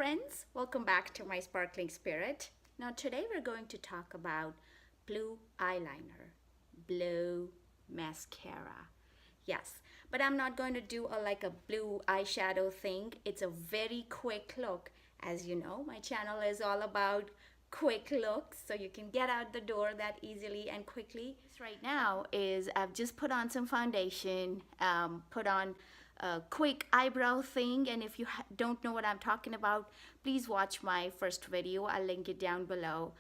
friends, welcome back to my sparkling spirit. Now today we're going to talk about blue eyeliner, blue mascara. Yes, but I'm not going to do a blue eyeshadow thing. It's a very quick look. As you know, my channel is all about quick looks, so you can get out the door that easily and quickly. Right now is I've just put on some foundation, put on a quick eyebrow thing, and if you don't know what I'm talking about, please watch my first video. I'll link it down below,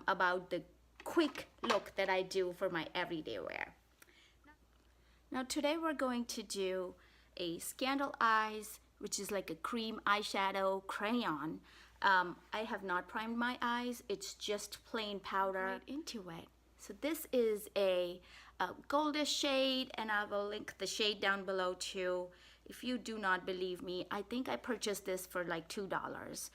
about the quick look that I do for my everyday wear. Now today we're going to do a Scandal Eyes, which is like a cream eyeshadow crayon. I have not primed my eyes, it's just plain powder right into it. So this is a goldish shade, and I will link the shade down below too. If you do not believe me, I think I purchased this for like $2.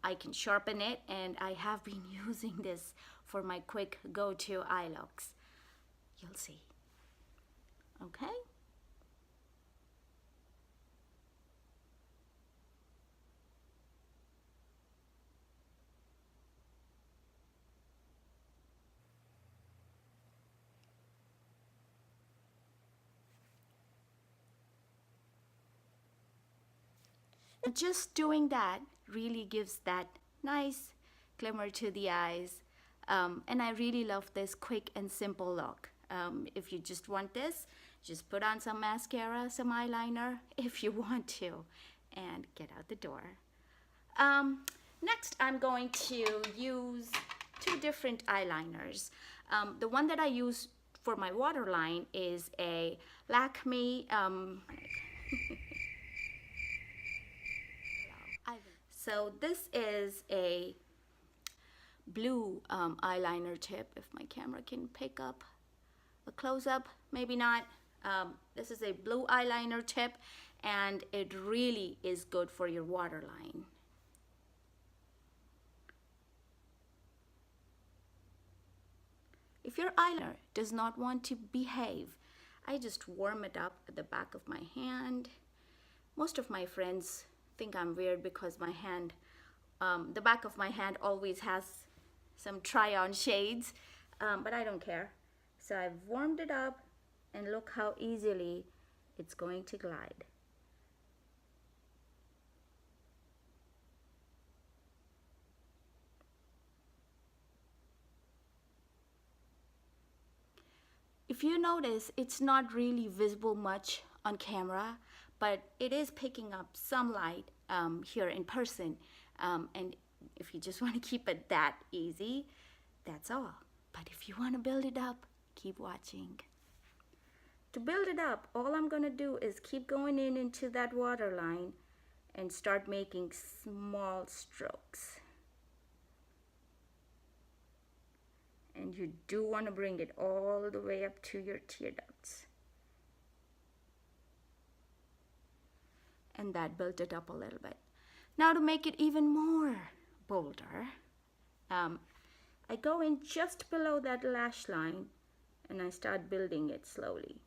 I can sharpen it, and I have been using this for my quick go-to eye looks. You'll see. Okay? Just doing that really gives that nice glimmer to the eyes, and I really love this quick and simple look. If you just want this, just put on some mascara, some eyeliner if you want to, and get out the door. Next I'm going to use two different eyeliners. The one that I use for my waterline is a Lakme So this is a blue eyeliner tip, if my camera can pick up a close-up, maybe not. This is a blue eyeliner tip, and it really is good for your waterline. If your eyeliner does not want to behave, I just warm it up at the back of my hand. Most of my friends think I'm weird because my hand, the back of my hand always has some try-on shades, but I don't care. So I've warmed it up, and look how easily it's going to glide. If you notice, it's not really visible much on camera, but it is picking up some light here in person, and if you just want to keep it that easy, that's all. But if you want to build it up, keep watching. To build it up, all I'm going to do is keep going into that waterline and start making small strokes. And you do want to bring it all the way up to your tear ducts. And that built it up a little bit. Now to make it even more bolder, I go in just below that lash line, and I start building it slowly.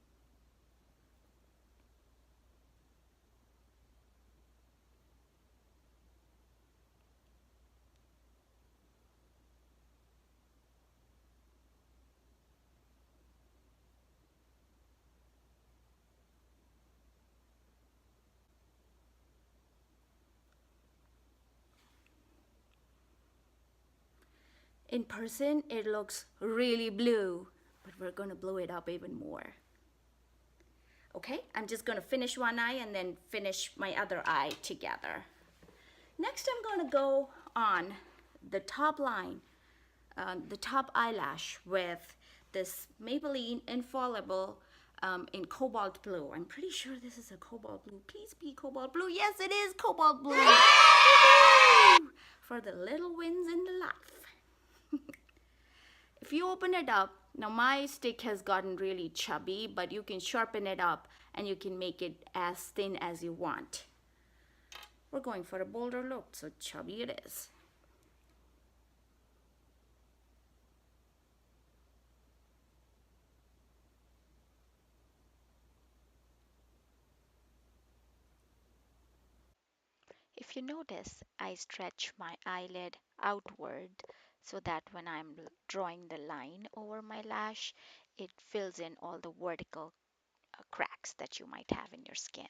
In person, it looks really blue, but we're gonna blow it up even more. Okay, I'm just gonna finish one eye and then finish my other eye together. Next, I'm gonna go on the top line, the top eyelash with this Maybelline Infallible in Cobalt Blue. I'm pretty sure this is a Cobalt Blue. Please be Cobalt Blue. Yes, it is Cobalt Blue. For the little wins in the life. If you open it up, now my stick has gotten really chubby, but you can sharpen it up and you can make it as thin as you want. We're going for a bolder look, so chubby it is. If you notice, I stretch my eyelid outward so that when I'm drawing the line over my lash, it fills in all the vertical cracks that you might have in your skin.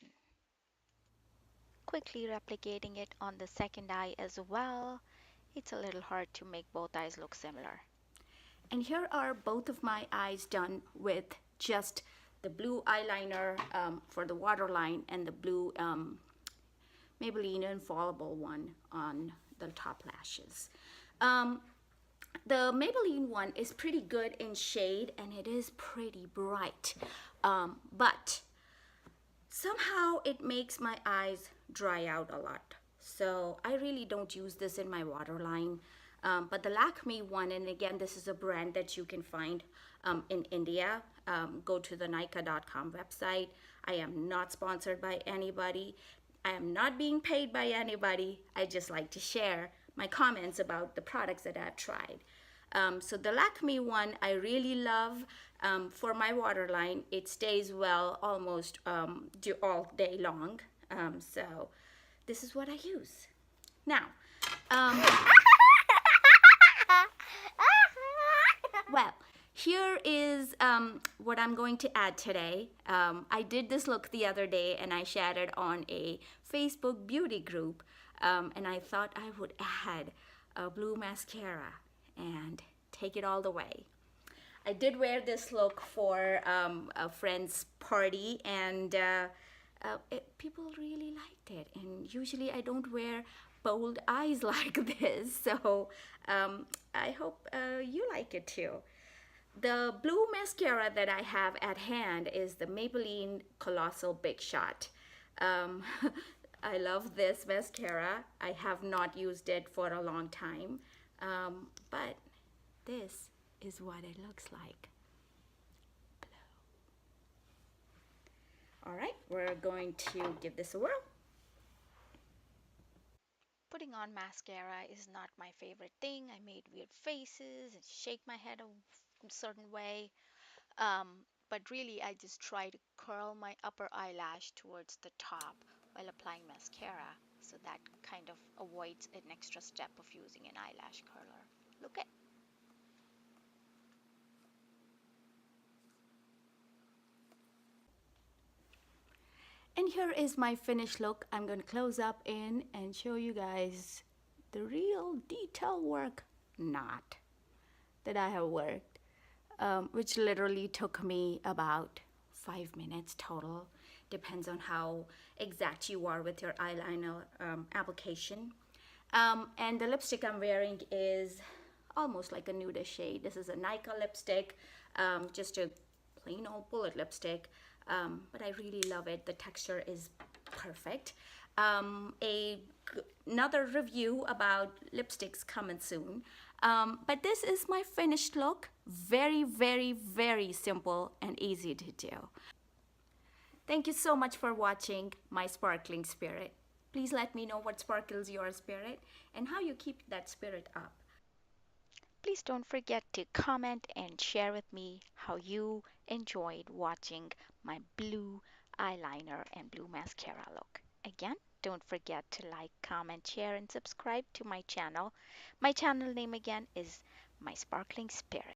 Quickly replicating it on the second eye as well. It's a little hard to make both eyes look similar. And here are both of my eyes done with just the blue eyeliner for the waterline and the blue Maybelline Infallible one on the top lashes. Um, the Maybelline one is pretty good in shade and it is pretty bright, but somehow it makes my eyes dry out a lot. So I really don't use this in my waterline. But the Lakme one, and again, this is a brand that you can find in India. Go to the Nykaa.com website. I am not sponsored by anybody. I am not being paid by anybody. I just like to share my comments about the products that I've tried. So the Lakme one I really love for my waterline. It stays well almost all day long. So this is what I use. Now, um, well, here is what I'm going to add today. I did this look the other day and I shared it on a Facebook beauty group. And I thought I would add a blue mascara and take it all the way. I did wear this look for a friend's party and people really liked it. And usually I don't wear bold eyes like this. So I hope you like it too. The blue mascara that I have at hand is the Maybelline Colossal Big Shot. Um, I love this mascara. I have not used it for a long time, but this is what it looks like. All right, we're going to give this a whirl. Putting on mascara is not my favorite thing. I made weird faces and shake my head a certain way. But really, I just try to curl my upper eyelash towards the top while applying mascara. So that kind of avoids an extra step of using an eyelash curler. Look at And here is my finished look. I'm going to close up in and show you guys the real detail work, not that I have worked, which literally took me about 5 minutes total. Depends on how exact you are with your eyeliner application. And the lipstick I'm wearing is almost like a nude shade. This is a Nykaa lipstick, just a plain old bullet lipstick, but I really love it. The texture is perfect. Another review about lipsticks coming soon. But this is my finished look. Very, very, very simple and easy to do. Thank you so much for watching my sparkling spirit. Please let me know what sparkles your spirit and how you keep that spirit up. Please don't forget to comment and share with me how you enjoyed watching my blue eyeliner and blue mascara look. Again, don't forget to like, comment, share, and subscribe to my channel. My channel name again is My Sparkling Spirit.